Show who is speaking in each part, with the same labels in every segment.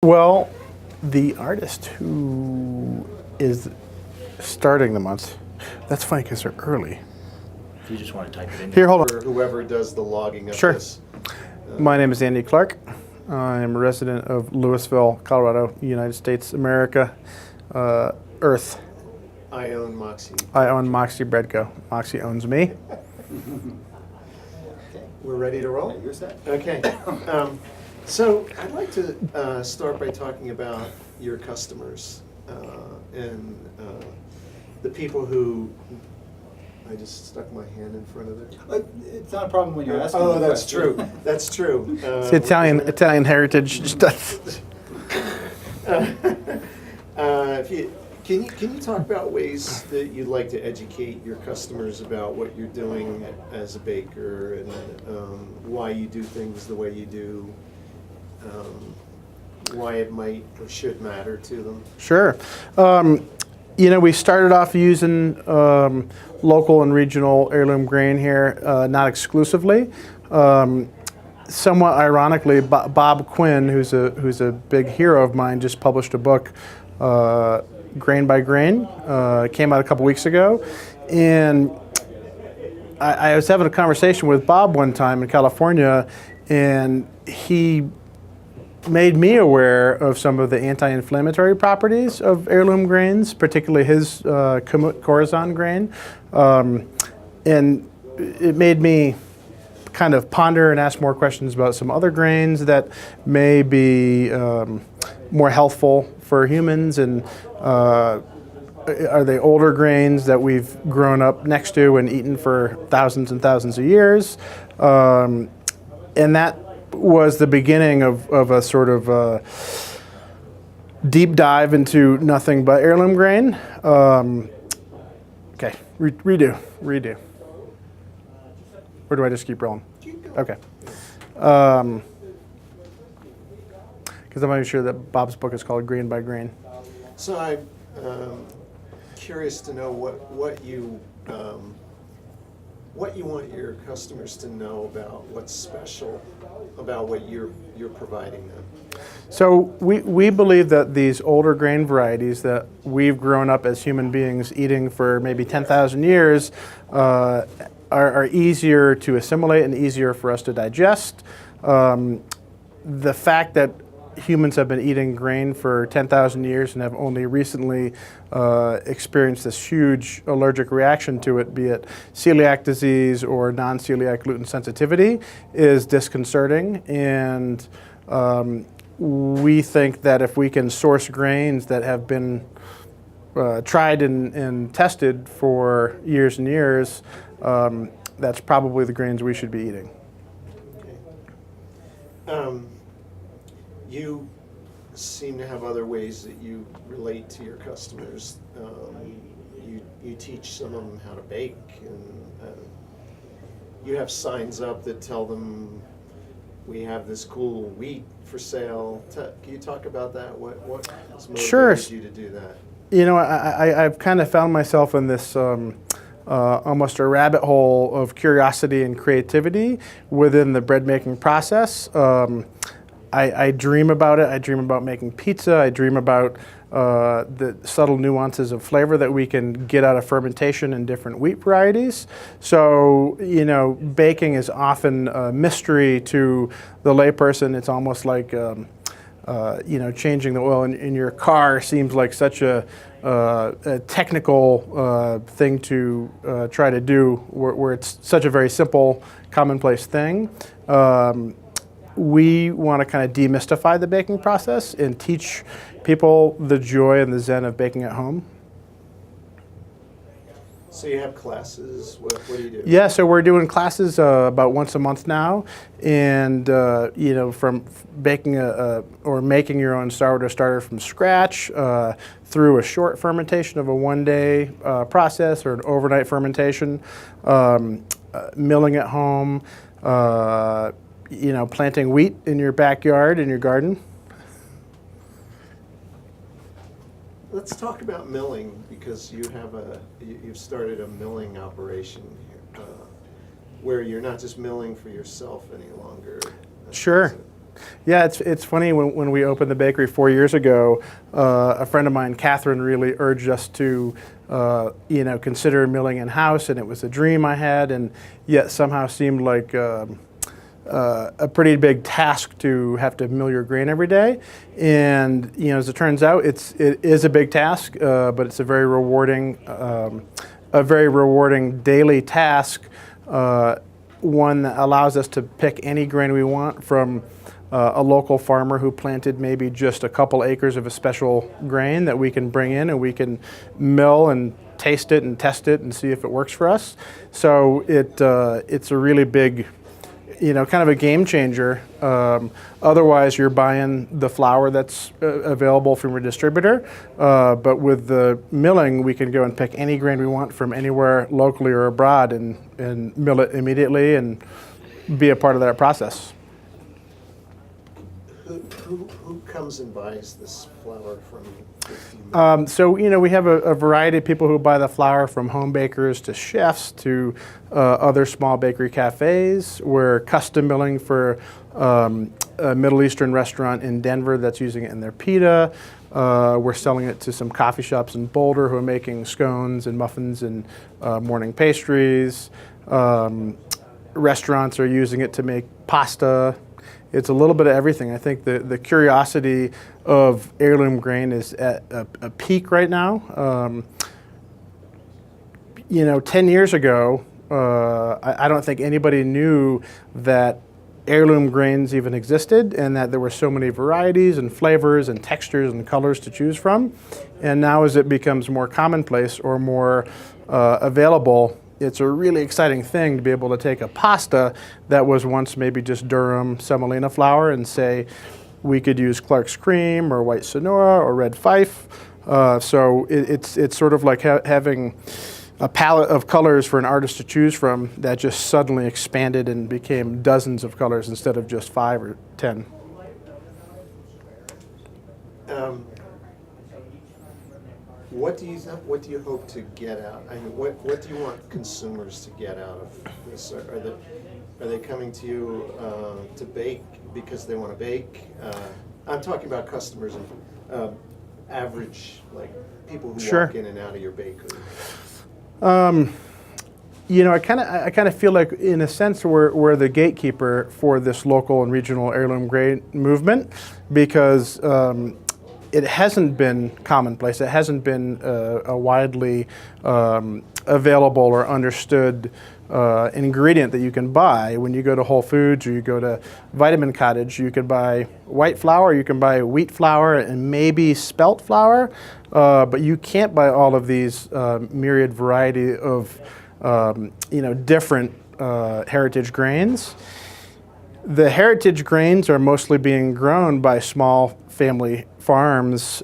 Speaker 1: Well, the artist who is starting the month, that's funny because they're early.
Speaker 2: If you just want to type it in.
Speaker 1: Here, hold
Speaker 3: For
Speaker 1: on.
Speaker 3: whoever does the logging of
Speaker 1: Sure.
Speaker 3: this.
Speaker 1: My name is Andy Clark. I am a resident of Louisville, Colorado, United States, America, Earth.
Speaker 3: I own Moxie.
Speaker 1: I own Moxie Bread Co. Moxie owns me.
Speaker 3: We're ready to roll?
Speaker 2: You're set.
Speaker 3: Okay. So I'd like to start by talking about your customers and the people who, I just stuck my hand in front of it.
Speaker 2: It's not a problem when you're asking.
Speaker 3: Oh,
Speaker 2: the
Speaker 3: that's
Speaker 2: question.
Speaker 3: true. That's true.
Speaker 1: It's Italian heritage stuff.
Speaker 3: Can you talk about ways that you'd like to educate your customers about what you're doing as a baker and why you do things the way you do, why it might or should matter to them?
Speaker 1: Sure. We started off using local and regional heirloom grain here, not exclusively. Somewhat ironically, Bob Quinn, who's a big hero of mine, just published a book, Grain by Grain. Came out a couple weeks ago, and I was having a conversation with Bob one time in California, and he made me aware of some of the anti-inflammatory properties of heirloom grains, particularly his Kamut Khorasan grain, and it made me kind of ponder and ask more questions about some other grains that may be more healthful for humans, and are they older grains that we've grown up next to and eaten for thousands and thousands of years, and that was the beginning of a sort of deep dive into nothing but heirloom grain. Okay, redo. Or do I just keep rolling? Okay. Because I'm not even sure that Bob's book is called Grain by Grain.
Speaker 3: So I'm curious to know what you want your customers to know about what's special about what you're providing them.
Speaker 1: So we believe that these older grain varieties that we've grown up as human beings eating for maybe 10,000 years are easier to assimilate and easier for us to digest. The fact that humans have been eating grain for 10,000 years and have only recently experienced this huge allergic reaction to it, be it celiac disease or non-celiac gluten sensitivity, is disconcerting. And we think that if we can source grains that have been tried and tested for years and years, that's probably the grains we should be eating.
Speaker 3: Okay. You seem to have other ways that you relate to your customers. You teach some of them how to bake, and you have signs up that tell them we have this cool wheat for sale. Can you talk about that? What motivated you to do that?
Speaker 1: I've kind of found myself in this almost a rabbit hole of curiosity and creativity within the bread making process. I dream about it. I dream about making pizza. I dream about the subtle nuances of flavor that we can get out of fermentation in different wheat varieties. So, baking is often a mystery to the layperson. It's almost like, changing the oil in your car seems like such a technical thing to try to do, where it's such a very simple, commonplace thing. We want to kind of demystify the baking process and teach people the joy and the zen of baking at home.
Speaker 3: So you have classes. What do you do?
Speaker 1: Yeah, so we're doing classes about once a month now, and from baking or making your own sourdough starter from scratch, through a short fermentation of a one-day process or an overnight fermentation, milling at home, planting wheat in your backyard, in your garden.
Speaker 3: Let's talk about milling, because you've started a milling operation here, where you're not just milling for yourself any longer.
Speaker 1: Sure. Yeah, it's funny when we opened the bakery 4 years ago, a friend of mine, Catherine, really urged us to, consider milling in house, and it was a dream I had, and yet somehow seemed like a pretty big task to have to mill your grain every day. And as it turns out, it is a big task, but it's a very rewarding daily task. One that allows us to pick any grain we want from a local farmer who planted maybe just a couple acres of a special grain that we can bring in and we can mill and taste it and test it and see if it works for us. So it's a really big, kind of a game changer. Otherwise, you're buying the flour that's available from your distributor. But with the milling, we can go and pick any grain we want from anywhere locally or abroad and mill it immediately and be a part of that process.
Speaker 3: Who comes and buys this flour from you?
Speaker 1: So we have a variety of people who buy the flour, from home bakers to chefs to other small bakery cafes. We're custom milling for a Middle Eastern restaurant in Denver that's using it in their pita. We're selling it to some coffee shops in Boulder who are making scones and muffins and morning pastries. Restaurants are using it to make pasta. It's a little bit of everything. I think the curiosity of heirloom grain is at a peak right now. 10 years ago, I don't think anybody knew that heirloom grains even existed and that there were so many varieties and flavors and textures and colors to choose from. And now as it becomes more commonplace or more available, it's a really exciting thing to be able to take a pasta that was once maybe just Durham semolina flour and say we could use Clark's cream or white Sonora or red Fife. So it's sort of like having a palette of colors for an artist to choose from that just suddenly expanded and became dozens of colors instead of just 5 or 10.
Speaker 3: What do you hope to get out? I mean, what do you want consumers to get out of this? Are they coming to you to bake because they want to bake? I'm talking about customers and average, like people who
Speaker 1: Sure.
Speaker 3: walk in and out of your bakery.
Speaker 1: I kind of feel like, in a sense, we're the gatekeeper for this local and regional heirloom grain movement, because it hasn't been commonplace. It hasn't been a widely available or understood ingredient that you can buy. When you go to Whole Foods or you go to Vitamin Cottage, you can buy white flour, you can buy wheat flour, and maybe spelt flour, but you can't buy all of these myriad variety of different heritage grains. The heritage grains are mostly being grown by small family farms,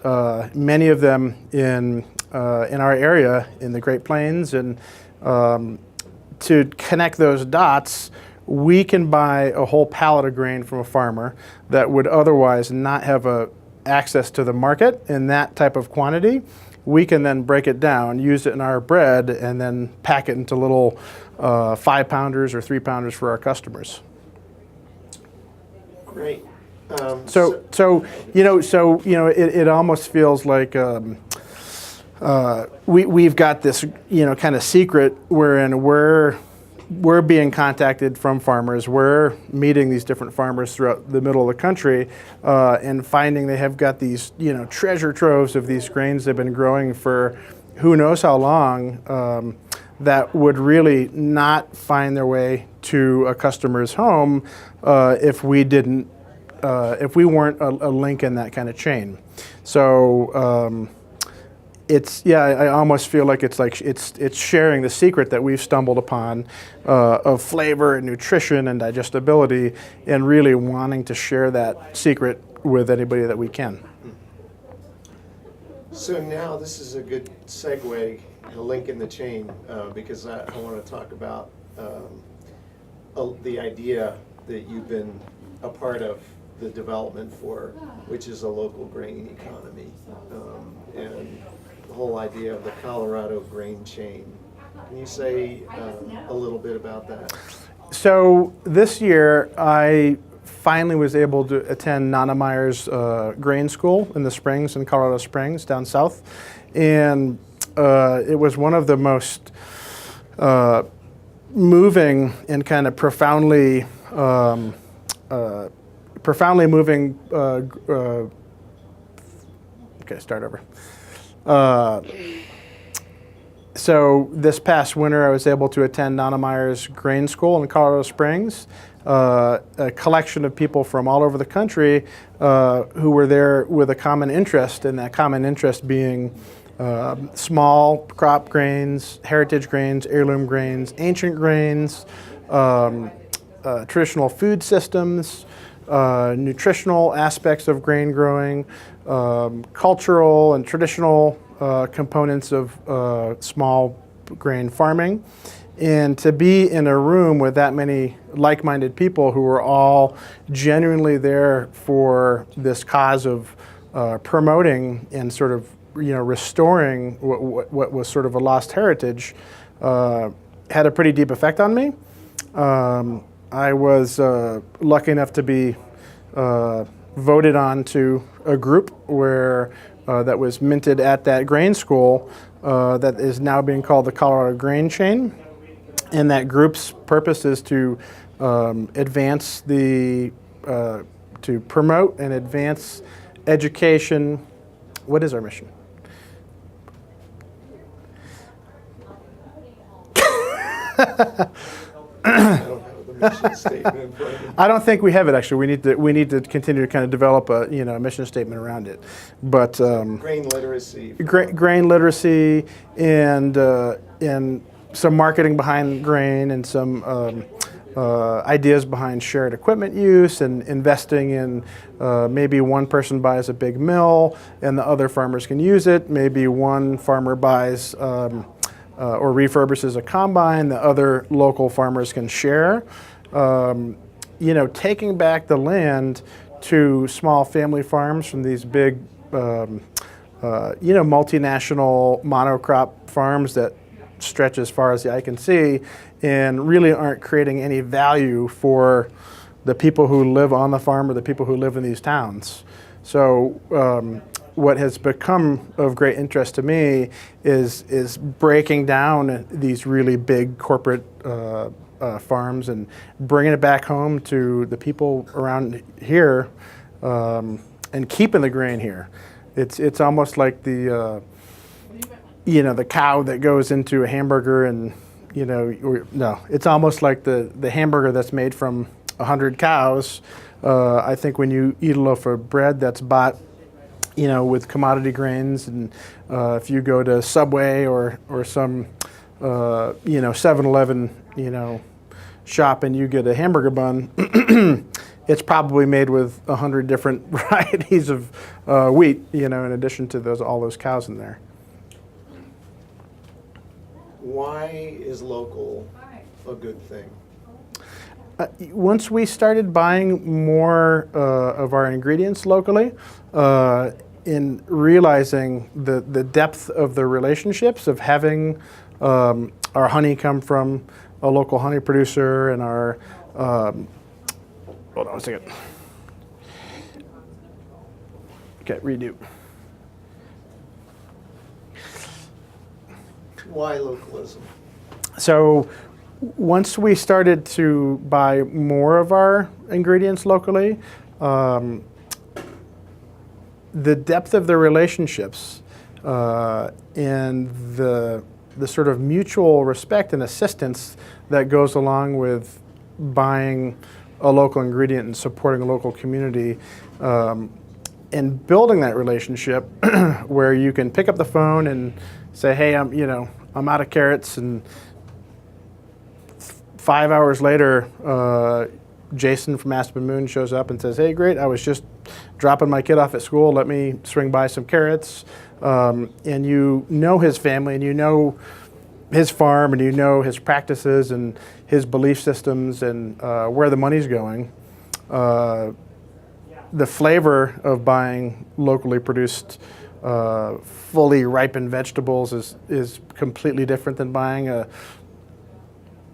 Speaker 1: many of them in our area in the Great Plains, and to connect those dots, we can buy a whole pallet of grain from a farmer that would otherwise not have access to the market in that type of quantity. We can then break it down, use it in our bread, and then pack it into little 5-pounders or 3-pounders for our customers.
Speaker 3: Great.
Speaker 1: It almost feels like we've got this kind of secret wherein we're being contacted from farmers. We're meeting these different farmers throughout the middle of the country and finding they have got these treasure troves of these grains they've been growing for who knows how long, that would really not find their way to a customer's home if we weren't a link in that kind of chain. So I almost feel like it's sharing the secret that we've stumbled upon of flavor and nutrition and digestibility, and really wanting to share that secret with anybody that we can.
Speaker 3: So now this is a good segue, a link in the chain, because I want to talk about the idea that you've been a part of the development for, which is a local grain economy, and the whole idea of the Colorado grain chain. Can you say a little bit about that?
Speaker 1: So this year I finally was able to attend Nana Meyer's grain school in the Springs, in Colorado Springs, down south. And it was one of the most moving and kind of profoundly moving. Okay, start over. So this past winter, I was able to attend Nana Meyer's grain school in Colorado Springs. A collection of people from all over the country who were there with a common interest, and that common interest being small crop grains, heritage grains, heirloom grains, ancient grains, traditional food systems, nutritional aspects of grain growing, cultural and traditional components of small grain farming. And to be in a room with that many like-minded people who were all genuinely there for this cause of promoting and sort of restoring what was sort of a lost heritage had a pretty deep effect on me. I was lucky enough to be voted on to a group where that was minted at that grain school that is now being called the Colorado Grain Chain. And that group's purpose is to advance to promote and advance education. What is our mission?
Speaker 3: I don't have the mission statement in front of me.
Speaker 1: I don't think we have it actually. We need to continue to kind of develop a mission statement around it. But
Speaker 3: Grain literacy.
Speaker 1: grain literacy and some marketing behind grain and some ideas behind shared equipment use and investing in maybe one person buys a big mill and the other farmers can use it. Maybe one farmer buys or refurbishes a combine, the other local farmers can share. Taking back the land to small family farms from these big, multinational monocrop farms that stretch as far as the eye can see and really aren't creating any value for the people who live on the farm or the people who live in these towns. So what has become of great interest to me is breaking down these really big corporate farms and bringing it back home to the people around here and keeping the grain here. It's almost like the cow that goes into a hamburger and it's almost like the hamburger that's made from 100 cows. I think when you eat a loaf of bread that's bought with commodity grains, and if you go to Subway or some 7-Eleven shop and you get a hamburger bun, it's probably made with 100 different varieties of wheat, in addition to all those cows in there.
Speaker 3: Why is local a good thing?
Speaker 1: Once we started buying more of our ingredients locally, in realizing the depth of the relationships of having our honey come from a local honey producer and our, hold on one second. Okay, redo.
Speaker 3: Why localism?
Speaker 1: So once we started to buy more of our ingredients locally, the depth of the relationships and the sort of mutual respect and assistance that goes along with buying a local ingredient and supporting a local community and building that relationship where you can pick up the phone and say, hey, I'm out of carrots, and 5 hours later, Jason from Aspen Moon shows up and says, hey, great, I was just dropping my kid off at school, let me swing by some carrots. And you know his family, and you know his farm, and you know his practices and his belief systems and where the money's going. The flavor of buying locally produced fully ripened vegetables is completely different than buying a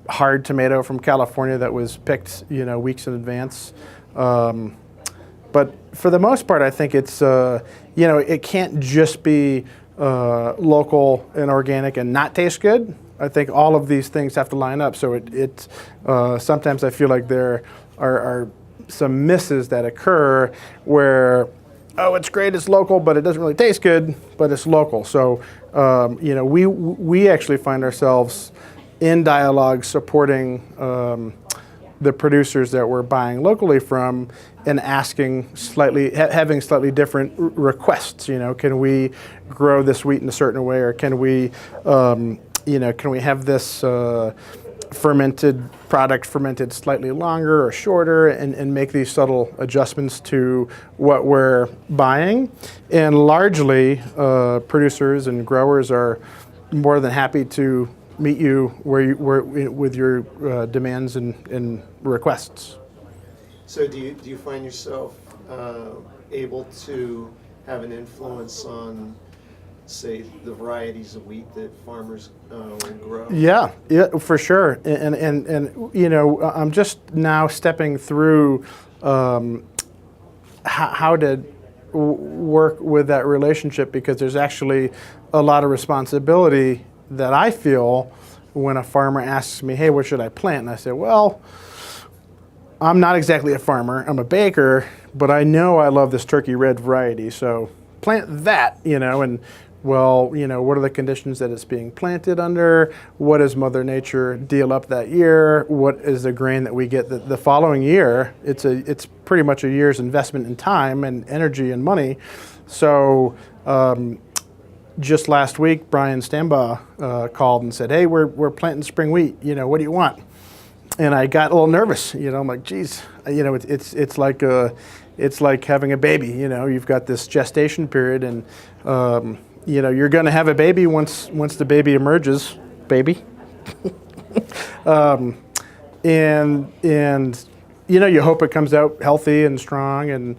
Speaker 1: hard tomato from California that was picked weeks in advance. But for the most part, I think it's, it can't just be local and organic and not taste good. I think all of these things have to line up. So sometimes I feel like there are some misses that occur where, oh, it's great, it's local, but it doesn't really taste good, but it's local. So, we actually find ourselves in dialogue supporting the producers that we're buying locally from and asking having slightly different requests. Can we grow this wheat in a certain way, or can we have this fermented product fermented slightly longer or shorter, and make these subtle adjustments to what we're buying. And largely, producers and growers are more than happy to meet you with your demands and requests.
Speaker 3: So do you find yourself able to have an influence on, say, the varieties of wheat that farmers will grow?
Speaker 1: Yeah, for sure. And I'm just now stepping through how to work with that relationship, because there's actually a lot of responsibility that I feel when a farmer asks me, hey, what should I plant? And I say, well, I'm not exactly a farmer, I'm a baker, but I know I love this turkey red variety, so plant that, and well, what are the conditions that it's being planted under? What does Mother Nature deal up that year? What is the grain that we get the following year? It's pretty much a year's investment in time and energy and money. So just last week, Brian Stambaugh called and said, hey, we're planting spring wheat, what do you want? And I got a little nervous, I'm like, geez, it's like having a baby, you've got this gestation period, and you're going to have a baby once the baby emerges, baby. And you hope it comes out healthy and strong and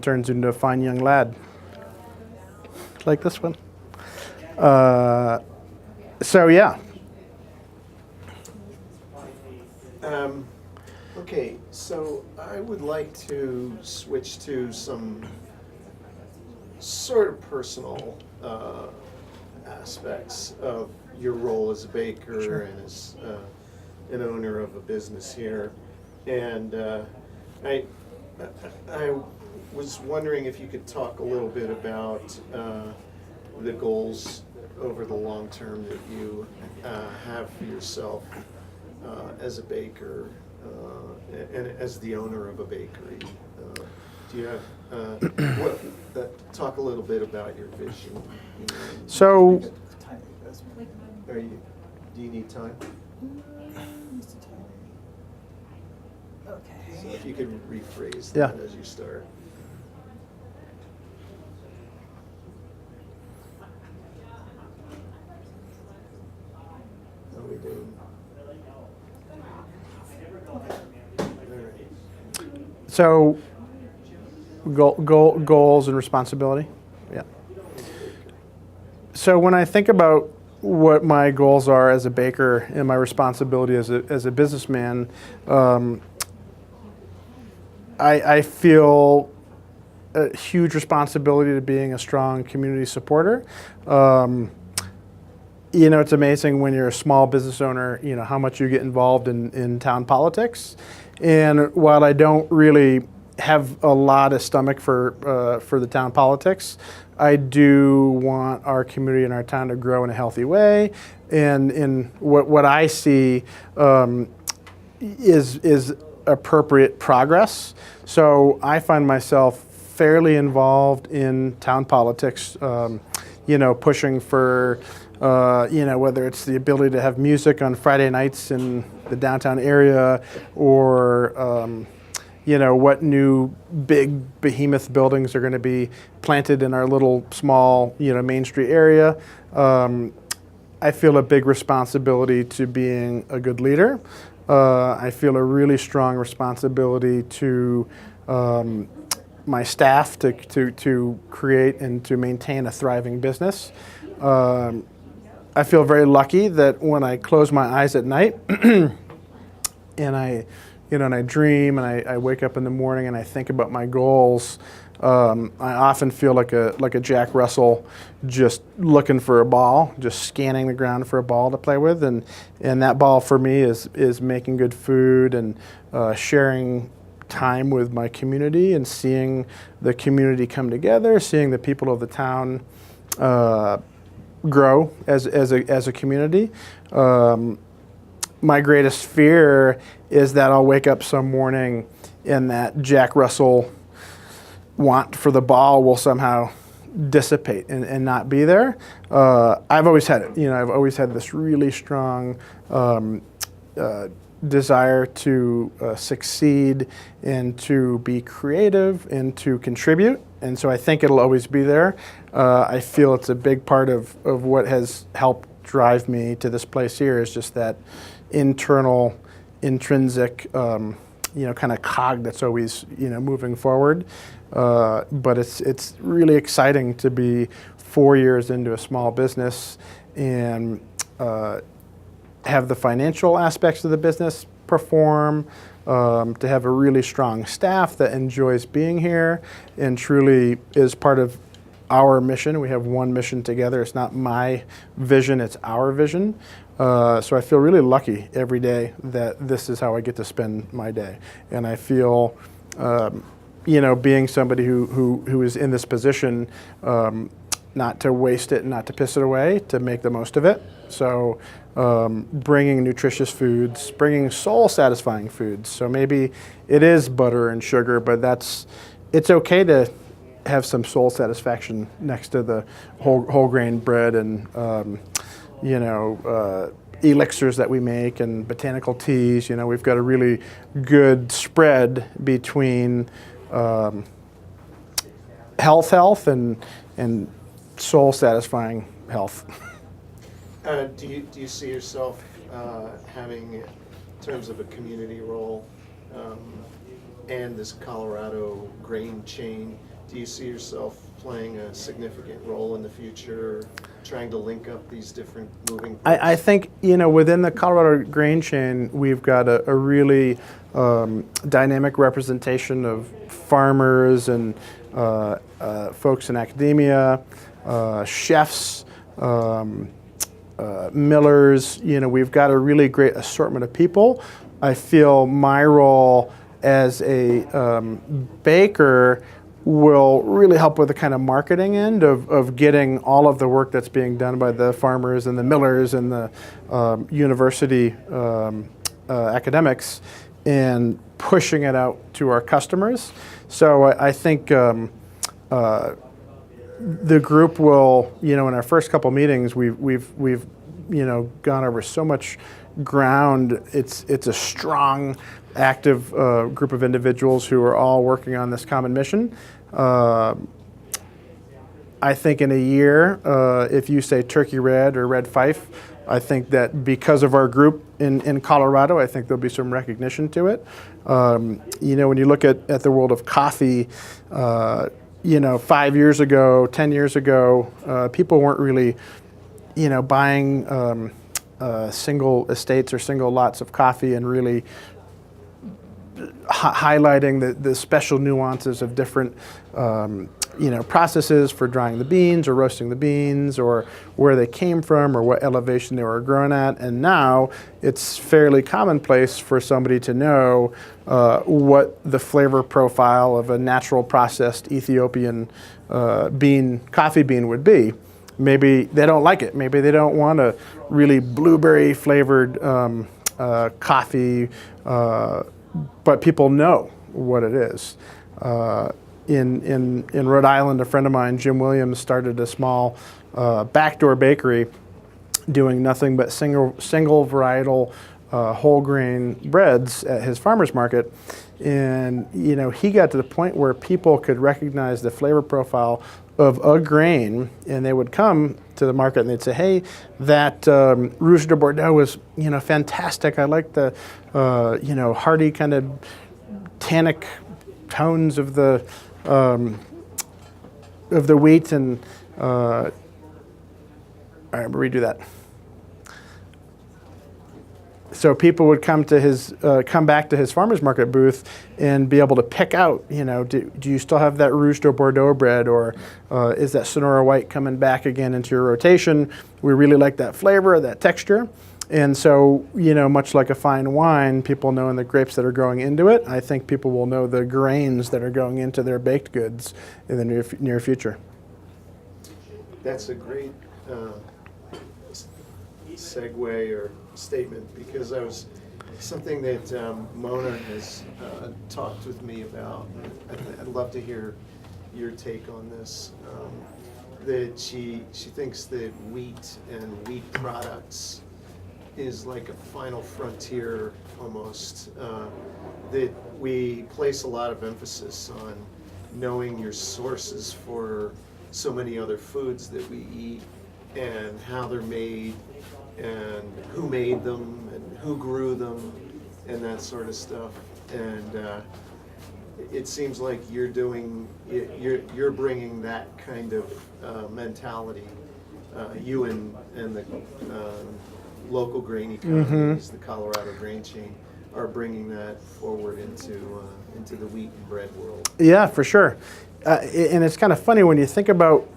Speaker 1: turns into a fine young lad, like this one. So yeah.
Speaker 3: Okay, so I would like to switch to some sort of personal aspects of your role as a baker. Sure. And as an owner of a business here. And I was wondering if you could talk a little bit about the goals over the long term that you have for yourself as a baker and as the owner of a bakery. Do you have talk a little bit about your vision?
Speaker 1: So,
Speaker 3: do you need time?
Speaker 4: Okay.
Speaker 3: So if you could rephrase that as you start. How are we doing?
Speaker 1: So, goals and responsibility. Yeah. So when I think about what my goals are as a baker and my responsibility as a businessman, I feel a huge responsibility to being a strong community supporter. It's amazing when you're a small business owner, how much you get involved in town politics. And while I don't really have a lot of stomach for the town politics, I do want our community and our town to grow in a healthy way. And in what I see is appropriate progress. So I find myself fairly involved in town politics, pushing for whether it's the ability to have music on Friday nights in the downtown area, or what new big behemoth buildings are going to be planted in our little small Main Street area. I feel a big responsibility to being a good leader. I feel a really strong responsibility to my staff to create and to maintain a thriving business. I feel very lucky that when I close my eyes at night and I and I dream, and I wake up in the morning and I think about my goals. I often feel like a Jack Russell, just looking for a ball, just scanning the ground for a ball to play with, and that ball for me is making good food and sharing time with my community and seeing the community come together, seeing the people of the town grow as a community. My greatest fear is that I'll wake up some morning and that Jack Russell want for the ball will somehow dissipate and not be there. I've always had it. I've always had this really strong desire to succeed and to be creative and to contribute. And so I think it'll always be there. I feel it's a big part of what has helped drive me to this place here is just that internal, intrinsic, kind of cog that's always, moving forward. But it's really exciting to be 4 years into a small business and have the financial aspects of the business perform, to have a really strong staff that enjoys being here and truly is part of our mission. We have one mission together. It's not my vision, it's our vision. So I feel really lucky every day that this is how I get to spend my day. And I feel, being somebody who is in this position, not to waste it and not to piss it away, to make the most of it. So bringing nutritious foods, bringing soul-satisfying foods. So maybe it is butter and sugar, but it's okay to have some soul satisfaction next to the whole grain bread and elixirs that we make and botanical teas. We've got a really good spread between health and soul satisfying health.
Speaker 3: Do you see yourself having, in terms of a community role, and this Colorado grain chain, do you see yourself playing a significant role in the future, trying to link up these different moving parts?
Speaker 1: I think, within the Colorado grain chain, we've got a really dynamic representation of farmers and folks in academia, chefs, millers. We've got a really great assortment of people. I feel my role as a baker will really help with the kind of marketing end of getting all of the work that's being done by the farmers and the millers and the university academics and pushing it out to our customers. So I think the group will, in our first couple meetings, we've gone over so much ground. It's a strong, active group of individuals who are all working on this common mission. I think in a year, if you say Turkey Red or Red Fife, I think that because of our group in Colorado, I think there'll be some recognition to it. When you look at the world of coffee, 5 years ago, 10 years ago, people weren't really, buying single estates or single lots of coffee and really highlighting the special nuances of different processes for drying the beans or roasting the beans or where they came from or what elevation they were grown at. And now it's fairly commonplace for somebody to know what the flavor profile of a natural processed Ethiopian coffee bean would be. Maybe they don't like it. Maybe they don't want a really blueberry flavored coffee, but people know what it is. In Rhode Island, a friend of mine, Jim Williams, started a small backdoor bakery doing nothing but single varietal whole grain breads at his farmer's market. And he got to the point where people could recognize the flavor profile of a grain, and they would come to the market and they'd say, "Hey, that Rouge de Bordeaux was fantastic. I like the hearty kind of tannic tones of the wheat." And all right, redo that. So people would come back to his farmer's market booth and be able to pick out, do you still have that Rouge de Bordeaux bread, or is that Sonora White coming back again into your rotation? We really like that flavor, that texture. And so, much like a fine wine, people knowing the grapes that are going into it, I think people will know the grains that are going into their baked goods in the near future.
Speaker 3: That's a great segue or statement, because something that Mona has talked with me about. I'd love to hear your take on this. That she thinks that wheat and wheat products is like a final frontier almost, that we place a lot of emphasis on knowing your sources for so many other foods that we eat, and how they're made, and who made them, and who grew them, and that sort of stuff. And it seems like you're bringing that kind of mentality, you and the local grain economies, the Colorado grain chain, are bringing that forward into the wheat and bread world. Yeah,
Speaker 1: for sure. And it's kind of funny when you think about,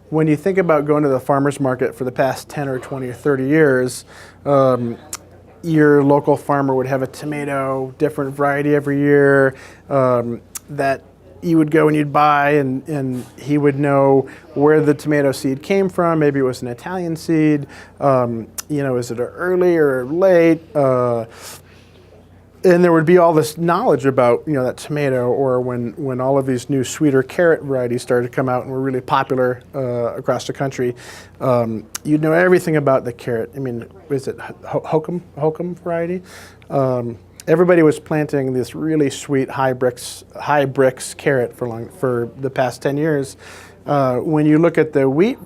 Speaker 1: when you think about going to the farmer's market for the past 10 or 20 or 30 years, your local farmer would have a tomato, different variety every year, that you would go and you'd buy, and he would know where the tomato seed came from. Maybe it was an Italian seed. Is it early or late? And there would be all this knowledge about, that tomato, or when all of these new sweeter carrot varieties started to come out and were really popular across the country, you'd know everything about the carrot. I mean, is it hokum variety? Everybody was planting this really sweet high bricks carrot for the past 10 years. When you look at the wheat,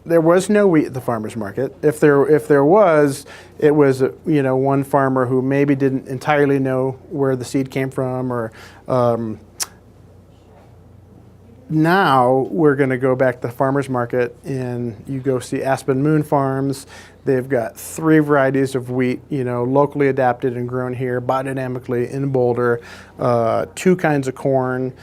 Speaker 1: there was no wheat at the farmer's market. If there was, it was one farmer who maybe didn't entirely know where the seed came from, or now we're going to go back to the farmer's market, and you go see Aspen Moon Farms. They've got 3 varieties of wheat, locally adapted and grown here biodynamically in Boulder, 2 kinds of corn.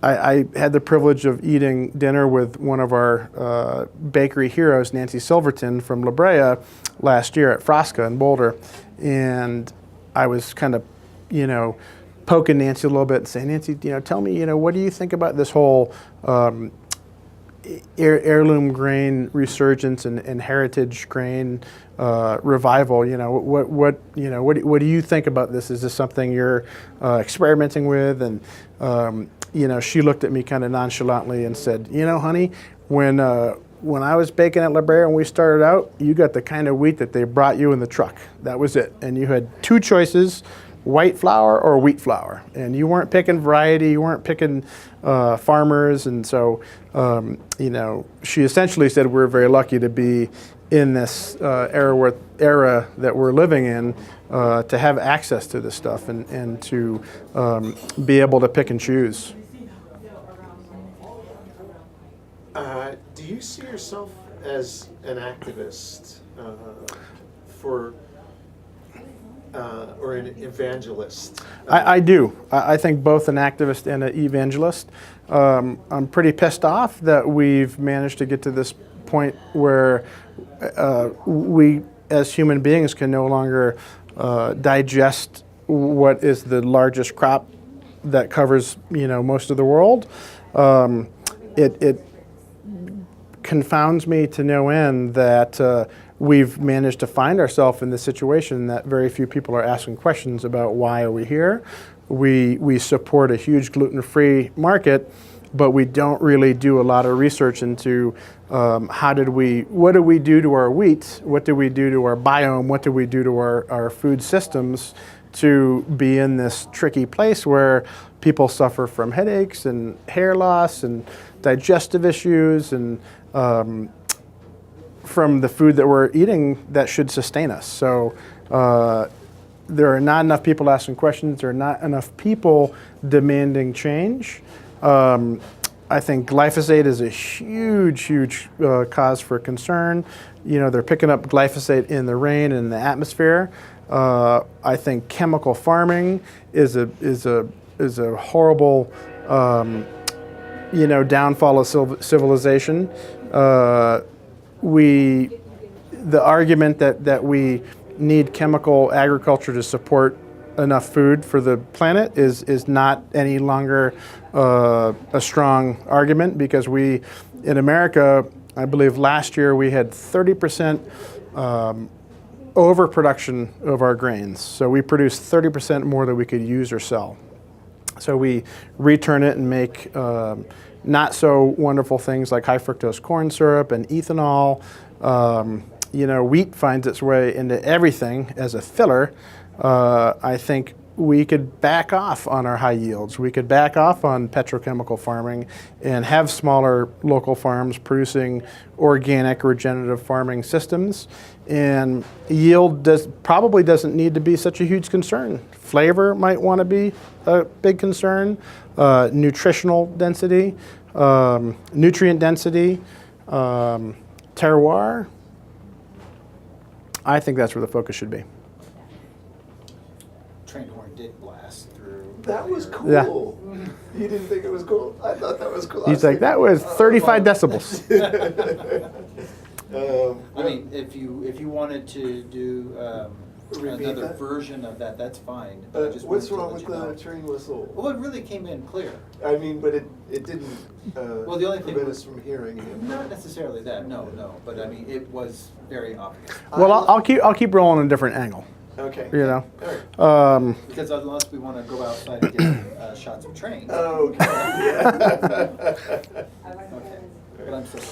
Speaker 1: I had the privilege of eating dinner with one of our bakery heroes, Nancy Silverton from La Brea, last year at Frasca in Boulder. And I was kind of, poking Nancy a little bit and saying, Nancy, tell me, what do you think about this whole heirloom grain resurgence and heritage grain revival? What do you think about this? Is this something you're experimenting with? And she looked at me kind of nonchalantly and said, honey, when I was baking at La Brea and we started out, you got the kind of wheat that they brought you in the truck. That was it. And you had 2 choices, white flour or wheat flour. And you weren't picking variety, you weren't picking farmers. And so, she essentially said we're very lucky to be in this era that we're living in, to have access to this stuff and to be able to pick and choose.
Speaker 3: Do you see yourself as an activist or an evangelist?
Speaker 1: I do. I think both an activist and an evangelist. I'm pretty pissed off that we've managed to get to this point where we as human beings can no longer digest what is the largest crop that covers most of the world. It confounds me to no end that we've managed to find ourselves in this situation that very few people are asking questions about why are we here. We support a huge gluten-free market, but we don't really do a lot of research into what do we do to our wheat, what do we do to our biome, what do we do to our food systems to be in this tricky place where people suffer from headaches and hair loss and digestive issues and from the food that we're eating that should sustain us. So there are not enough people asking questions. There are not enough people demanding change. I I think glyphosate is a huge cause for concern. They're picking up glyphosate in the rain and in the atmosphere. I think chemical farming is a horrible, downfall of civilization. The argument that we need chemical agriculture to support enough food for the planet is not any longer a strong argument, because in America, I believe last year we had 30% overproduction of our grains. So we produced 30% more than we could use or sell. So we return it and make not so wonderful things like high fructose corn syrup and ethanol. Wheat finds its way into everything as a filler. I think we could back off on our high yields. We could back off on petrochemical farming and have smaller local farms producing organic regenerative farming systems. And yield probably doesn't need to be such a huge concern. Flavor might want to be a big concern. Nutritional density, nutrient density, terroir. I think that's where the focus should be.
Speaker 2: Train horn did blast through.
Speaker 3: That was cool.
Speaker 1: Yeah.
Speaker 3: You didn't think it was cool? I thought that was cool.
Speaker 1: He's like, that was 35 decibels.
Speaker 2: I mean, if you wanted to do
Speaker 3: Repeat
Speaker 2: another
Speaker 3: that?
Speaker 2: version of that, that's fine. But I just
Speaker 3: What's
Speaker 2: wanted to
Speaker 3: wrong
Speaker 2: let
Speaker 3: with
Speaker 2: you know.
Speaker 3: the train whistle?
Speaker 2: Well, it really came in clear.
Speaker 3: I mean, but it didn't
Speaker 2: Well, the only thing
Speaker 3: prevent
Speaker 2: was-
Speaker 3: us from hearing him.
Speaker 2: Not necessarily that, no. But I mean, it was very obvious.
Speaker 1: Well, I'll keep rolling a different angle.
Speaker 3: Okay.
Speaker 1: All right.
Speaker 2: Because unless we want to go outside and get shots of trains.
Speaker 3: Okay.
Speaker 2: Okay. But I'm still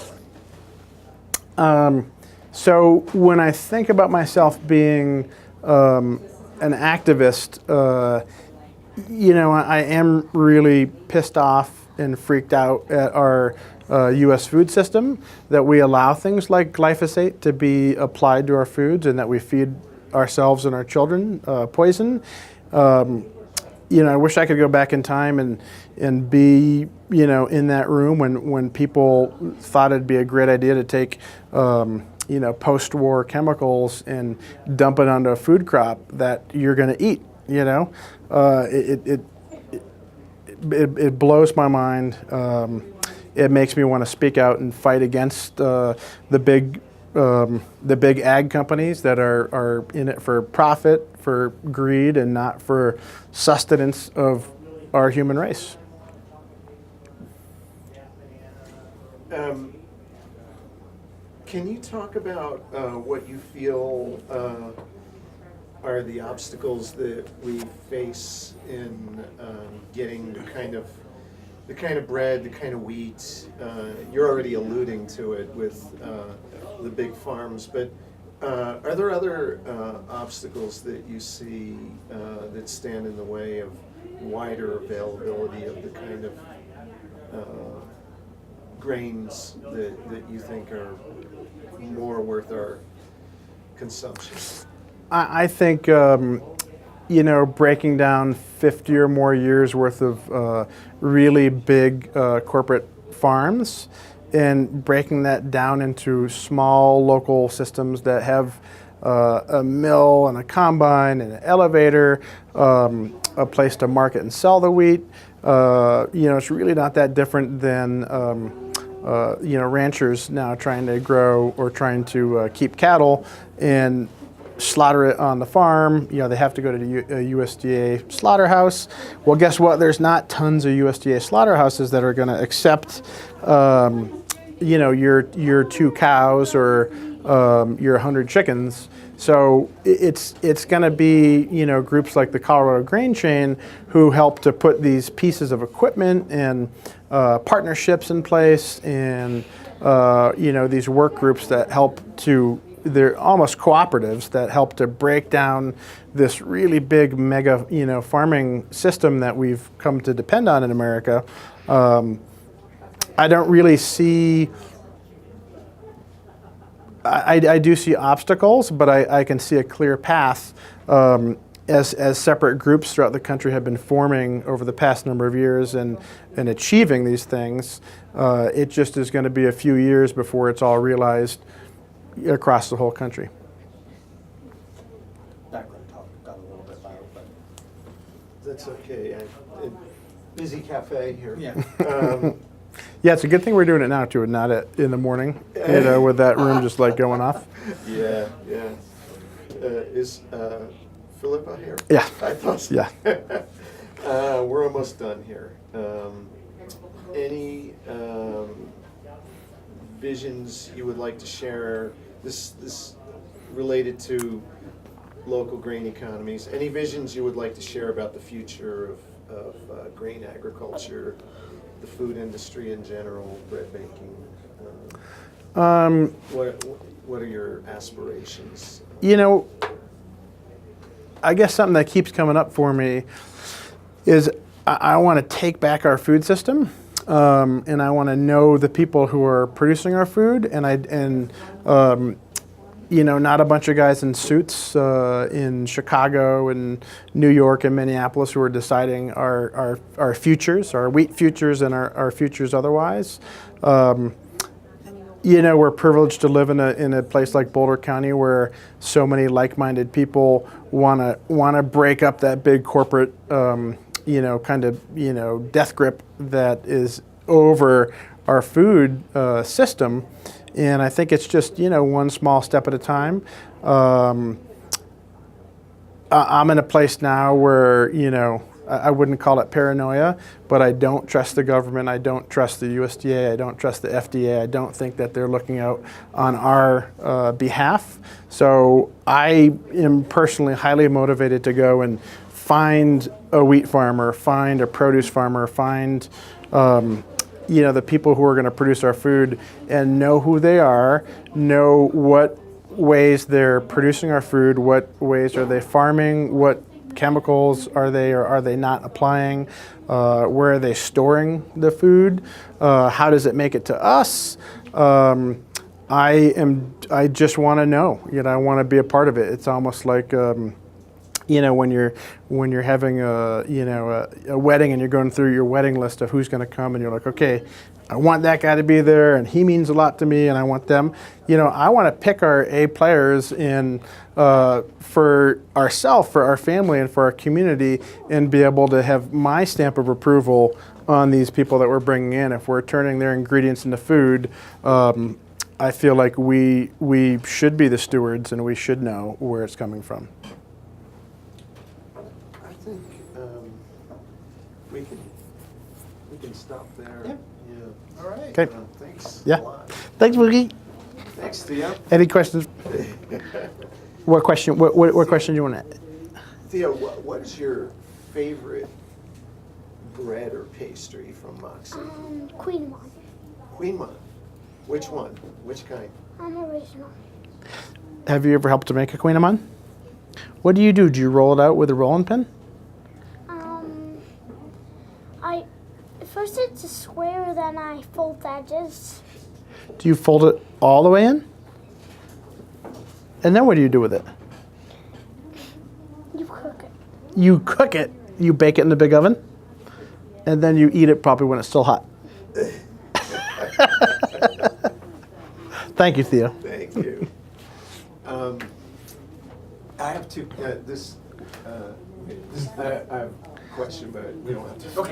Speaker 2: going.
Speaker 1: So when I think about myself being an activist, I am really pissed off and freaked out at our U.S. food system, that we allow things like glyphosate to be applied to our foods and that we feed ourselves and our children poison. I wish I could go back in time and be, in that room when people thought it'd be a great idea to take, post-war chemicals and dump it onto a food crop that you're going to eat. It blows my mind. It makes me want to speak out and fight against the big ag companies that are in it for profit, for greed, and not for sustenance of our human race.
Speaker 3: Can you talk about what you feel are the obstacles that we face in getting the kind of bread, the kind of wheat? You're already alluding to it with the big farms, but are there other obstacles that you see that stand in the way of wider availability of the kind of grains that you think are more worth our consumption?
Speaker 1: I think, breaking down 50 or more years worth of really big corporate farms and breaking that down into small local systems that have a mill and a combine and an elevator, a place to market and sell the wheat. It's really not that different than ranchers now trying to grow or trying to keep cattle and slaughter it on the farm. They have to go to a USDA slaughterhouse. Well, guess what? There's not tons of USDA slaughterhouses that are going to accept, your 2 cows or your 100 chickens. So it's going to be, groups like the Colorado Grain Chain who help to put these pieces of equipment and partnerships in place, and these work groups that help to, they're almost cooperatives that help to break down this really big mega farming system that we've come to depend on in America. I don't really see, I do see obstacles, but I can see a clear path. And as separate groups throughout the country have been forming over the past number of years and achieving these things, it just is going to be a few years before it's all realized across the whole country.
Speaker 2: Background talk got a little bit loud, but.
Speaker 3: That's okay. Busy cafe here.
Speaker 2: Yeah.
Speaker 1: Yeah, it's a good thing we're doing it now too, and not in the morning, with that room just like going off.
Speaker 3: Yeah, yeah. Is Philippa here?
Speaker 1: Yeah.
Speaker 3: I thought so.
Speaker 1: Yeah.
Speaker 3: We're almost done here. Any visions you would like to share? This related to local grain economies. Any visions you would like to share about the future of grain agriculture, the food industry in general, bread making? What are your aspirations?
Speaker 1: You know, I guess something that keeps coming up for me is I want to take back our food system, and I want to know the people who are producing our food, and you know, not a bunch of guys in suits in Chicago and New York and Minneapolis who are deciding our futures, our wheat futures and our futures otherwise. You know, we're privileged to live in a place like Boulder County where so many like-minded people want to break up that big corporate, you know, kind of, you know, death grip that is over our food system. And I think it's just, you know, one small step at a time. I'm in a place now where, you know, I wouldn't call it paranoia, but I don't trust the government. I don't trust the USDA. I don't trust the FDA. I don't think that they're looking out on our behalf. So I am personally highly motivated to go and find a wheat farmer, find a produce farmer, find you know, the people who are going to produce our food and know who they are, know what ways they're producing our food, what ways are they farming, what chemicals are they or are they not applying, where are they storing the food, how does it make it to us. I just want to know, you know, I want to be a part of it. It's almost like you know, when you're having a wedding and you're going through your wedding list of who's going to come, and you're like, okay, I want that guy to be there, and he means a lot to me, and I want them. You know, I want to pick our A players in for ourselves, for our family, and for our community, and be able to have my stamp of approval on these people that we're bringing in. If we're turning their ingredients into food, I feel like we should be the stewards, and we should know where it's coming from.
Speaker 3: I think we can stop there.
Speaker 2: Yeah.
Speaker 3: Yeah.
Speaker 2: All right.
Speaker 1: Okay.
Speaker 3: Thanks
Speaker 1: Yeah.
Speaker 3: a lot.
Speaker 1: Thanks, Woogie.
Speaker 3: Thanks, Theo.
Speaker 1: Any questions? What question? What question do you want to?
Speaker 3: Theo, what is your favorite bread or pastry from Moxie?
Speaker 4: Queen one.
Speaker 3: Queen Mon. Which one? Which kind?
Speaker 4: Original.
Speaker 1: Have you ever helped to make a Queen Amman? What do? Do you roll it out with a rolling pin?
Speaker 4: First it's a square, then I fold the edges.
Speaker 1: Do you fold it all the way in? And then what do you do with it?
Speaker 4: You cook it.
Speaker 1: You cook it. You bake it in the big oven, and then you eat it probably when it's still hot. Thank you, Theo.
Speaker 3: Thank you. I have two. I have a question, but we don't have to. Okay.